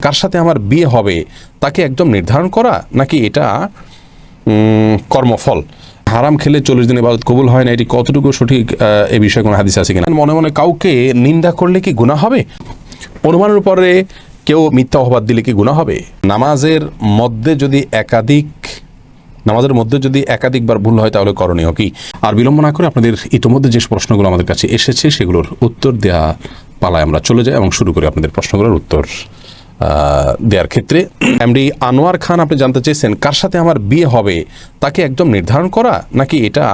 কার সাথে আমার বিয়ে হবে তাকে একদম নির্ধারণ করা, নাকি এটা কর্মফল? হারাম খেলে 40 দিন ইবাদত কবুল হয় না, এটি কতটুকু সঠিক? এই বিষয়ে কোনো হাদিস আছে কিনা? মনে মনে কাউকে নিন্দা করলে কি গুনাহ হবে? অনুমানের উপরে কেউ মিথ্যা অপবাদ দিলে কি গুনাহ হবে? নামাজের মধ্যে যদি একাধিকবার ভুল হয় তাহলে করণীয় কি? আর বিলম্ব না করে আপনাদের ইতিমধ্যে যে প্রশ্নগুলো আমাদের কাছে এসেছে সেগুলোর উত্তর দেওয়া পালায় আমরা চলে যাই এবং শুরু করি আপনাদের প্রশ্নগুলোর উত্তর দেওয়ার ক্ষেত্রে। এমডি আনোয়ার খান, আপনি জানতে চেয়েছেন কার সাথে আমার বিয়ে হবে তাকে একদম নির্ধারণ করা, নাকি এটা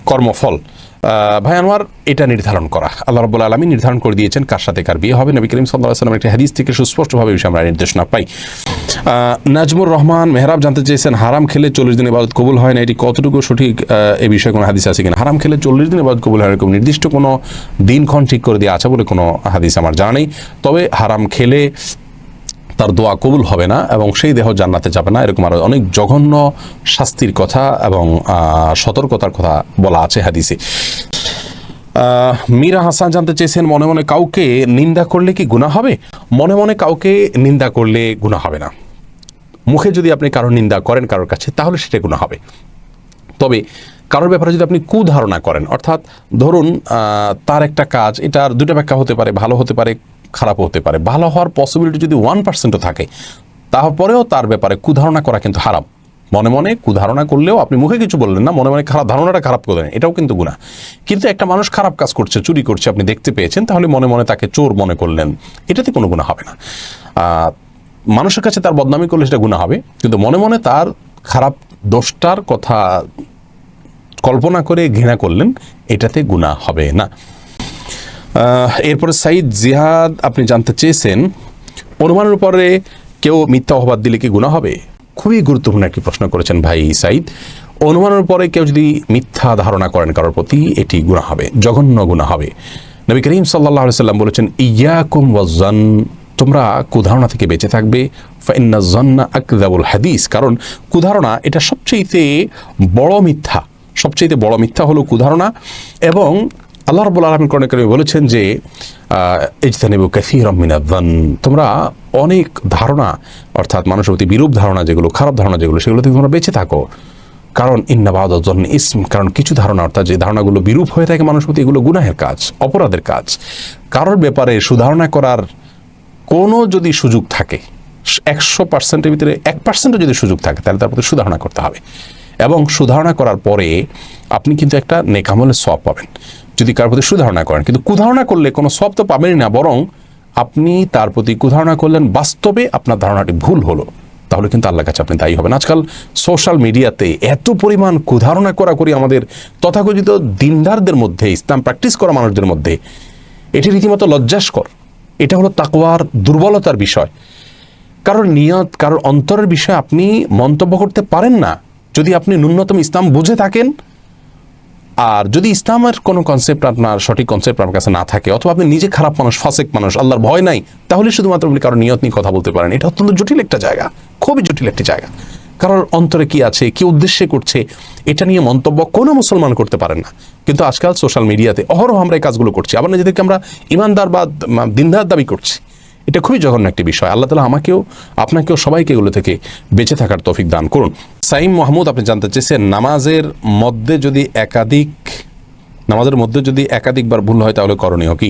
কর্মফল? ভাই আনোয়ার, এটা নির্ধারণ করা আল্লাহ রাব্বুল আলামিন নির্ধারণ করে দিয়েছেন কার সাথে কার বিয়ে হবে। নবী করিম সাল্লাল্লাহু আলাইহি ওয়াসাল্লামের একটি হাদিস থেকে সুস্পষ্টভাবে বিষয়ে আমরা নির্দেশনা পাই। নাজমুর রহমান মেহরাব জানতে চেয়েছেন হারাম খেলে 40 দিন ইবাদত কবুল হয় না, এটি কতটুকু সঠিক? এই বিষয়ে কোনো হাদিস আছে কিনা? হারাম খেলে 40 দিন ইবাদত কবুল হয় এরকম নির্দিষ্ট কোনো দিনক্ষণ ঠিক করে দেওয়া আছে বলে কোনো হাদিস আমার জানা নেই। তবে হারাম খেলে তার দোয়া কবুল হবে না এবং সেই দেহ জান্নাতে যাবে না, এরকম আরো অনেক জঘন্য শাস্তির কথা এবং সতর্কতার কথা বলা আছে হাদিসে। মীরা হাসান জানতে চেয়েছেন মনে মনে কাউকে নিন্দা করলে কি গুনাহ হবে? মনে মনে কাউকে নিন্দা করলে গুনাহ হবে না। মুখে যদি আপনি কারোর নিন্দা করেন কারোর কাছে, তাহলে সেটা গুনাহ হবে। তবে কারোর ব্যাপারে যদি আপনি কুধারণা করেন, অর্থাৎ ধরুন তার একটা কাজ, এটার দুটো ব্যাখ্যা হতে পারে, ভালো হতে পারে, খারাপ হতে পারে। ভালো হওয়ার পসিবিলিটি যদি 1%ও থাকে, তারপরেও তার ব্যাপারে কুধারণা করা কিন্তু হারাম। মনে মনে কুধারণা করলেও আপনি মুখে কিছু বললেন না, মনে মনে খারাপ ধারণাটা খারাপ করলেন, এটাও কিন্তু গুনাহ। কিন্তু একটা মানুষ খারাপ কাজ করছে, চুরি করছে, আপনি দেখতে পেয়েছেন, তাহলে মনে মনে তাকে চোর মনে করলেন, এটাতে কোনো গুনাহ হবে না। মানুষের কাছে তার বদনামি করলে সেটা গুনাহ হবে, কিন্তু মনে মনে তার খারাপ দোষটার কথা কল্পনা করে ঘৃণা করলেন, এটাতে গুনাহ হবে না। এরপরে সাইদ জিহাদ, আপনি জানতে চেয়েছেন অনুমানের উপরে কেউ মিথ্যা অপবাদ দিলে কি গুনাহ হবে? খুবই গুরুত্বপূর্ণ একটি প্রশ্ন করেছেন ভাই সাইদ। অনুমানের পরে কেউ যদি মিথ্যা ধারণা করেন কারোর প্রতি, এটি গুনাহ হবে, জঘন্য গুনাহ হবে। নবী করিম সাল্লাল্লাহু আলাইহি ওয়াসাল্লাম বলেছেন, ইয়াকুম ওয়াজ্জান, তোমরা কুধারণা থেকে বেঁচে থাকবে। ফাইন্না যান্না আকযাবুল হাদিস, কারণ কুধারণা এটা সবচেয়ে বড় মিথ্যা। সবচেয়ে বড় মিথ্যা হলো কুধারণা। এবং আল্লাহ রাব্বুল আলামিন কোরআনে কারিমে বলেছেন যে ইজতানিবু কাসীরাম মিনায-যান, তোমরা অনেক ধারণা, অর্থাৎ মানুষের প্রতি বিরূপ ধারণা যেগুলো, খারাপ ধারণা যেগুলো, সেগুলো থেকে তোমরা বেঁচে থাকো। কারণ ইন্না বা'দায-যান্নি ইসম, কারণ কিছু ধারণা, অর্থাৎ যে ধারণাগুলো বিরূপ হয়ে থাকে মানুষের প্রতি, এগুলো গুনাহের কাজ, অপরাধের কাজ। কারোর ব্যাপারে সুধারণা করার কোনো যদি সুযোগ থাকে, 100%-এর ভিতরে 1%ও যদি সুযোগ থাকে, তাহলে তার প্রতি সুধারণা করতে হবে। এবং সুধারণা করার পরে আপনি কিন্তু একটা নেক আমলের সওয়াব পাবেন যদি কারোর প্রতি সুধারণা করেন। কিন্তু কুধারণা করলে কোনো সওয়াব তো পাবেনই না, বরং আপনি তার প্রতি কুধারণা করলেন, বাস্তবে আপনার ধারণাটি ভুল হলো, তাহলে কিন্তু আল্লাহর কাছে আপনি দায়ী হবেন। আজকাল সোশ্যাল মিডিয়াতে এত পরিমাণ কুধারণা করি আমাদের তথাকথিত দিনদারদের মধ্যে, ইসলাম প্র্যাকটিস করা মানুষদের মধ্যে, এটি রীতিমতো লজ্জাস্কর। এটা হলো তাকওয়ার দুর্বলতার বিষয়। কারোর নিয়ত, কারোর অন্তরের বিষয়ে আপনি মন্তব্য করতে পারেন না যদি আপনি ন্যূনতম ইসলাম বুঝে থাকেন। আর যদি ইসলামের কোনো কনসেপ্ট, আপনার সঠিক কনসেপ্ট আপনার কাছে না থাকে, অথবা আপনি নিজে খারাপ মানুষ, ফাসেক মানুষ, আল্লাহর ভয় নাই, তাহলে শুধুমাত্র আপনি কারোর নিয়ত নিয়ে কথা বলতে পারেন। এটা অত্যন্ত জটিল একটা জায়গা, খুবই জটিল একটি জায়গা। কারোর অন্তরে কি আছে, কি উদ্দেশ্যে করছে, এটা নিয়ে মন্তব্য কোনো মুসলমান করতে পারেন না। কিন্তু আজকাল সোশ্যাল মিডিয়াতে অহরহ আমরা এই কাজগুলো করছি, আবার নিজেদেরকে আমরা ইমানদার বা দিনদার দাবি করছি। এটা খুবই জঘন্য একটি বিষয়। আল্লাহ তাআলা আমাকেও, আপনাকেও, সবাইকে এগুলো থেকে বেঁচে থাকার তৌফিক দান করুন। সাইম মাহমুদ, আপনি জানতে চেয়েছেন নামাজের মধ্যে যদি একাধিকবার ভুল হয় তাহলে করণীয় কি?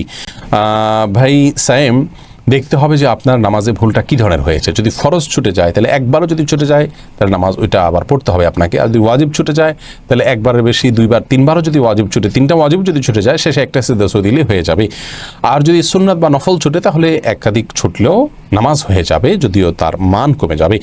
ভাই সাইম, দেখতে হবে যে আপনার নামাজে ভুলটা কী ধরনের হয়েছে। যদি ফরজ ছুটে যায় তাহলে একবারও যদি ছুটে যায় তাহলে নামাজ ওইটা আবার পড়তে হবে আপনাকে। আর যদি ওয়াজিব ছুটে যায় তাহলে একবারের বেশি 2বার 3বারও যদি ওয়াজিব ছুটে, 3টা ওয়াজিব যদি ছুটে যায়, শেষে একটা সিজদা দিলে হয়ে যাবে। আর যদি সুন্নাত বা নফল ছুটে তাহলে একাধিক ছুটলেও নামাজ হয়ে যাবে, যদিও তার মান কমে যাবে।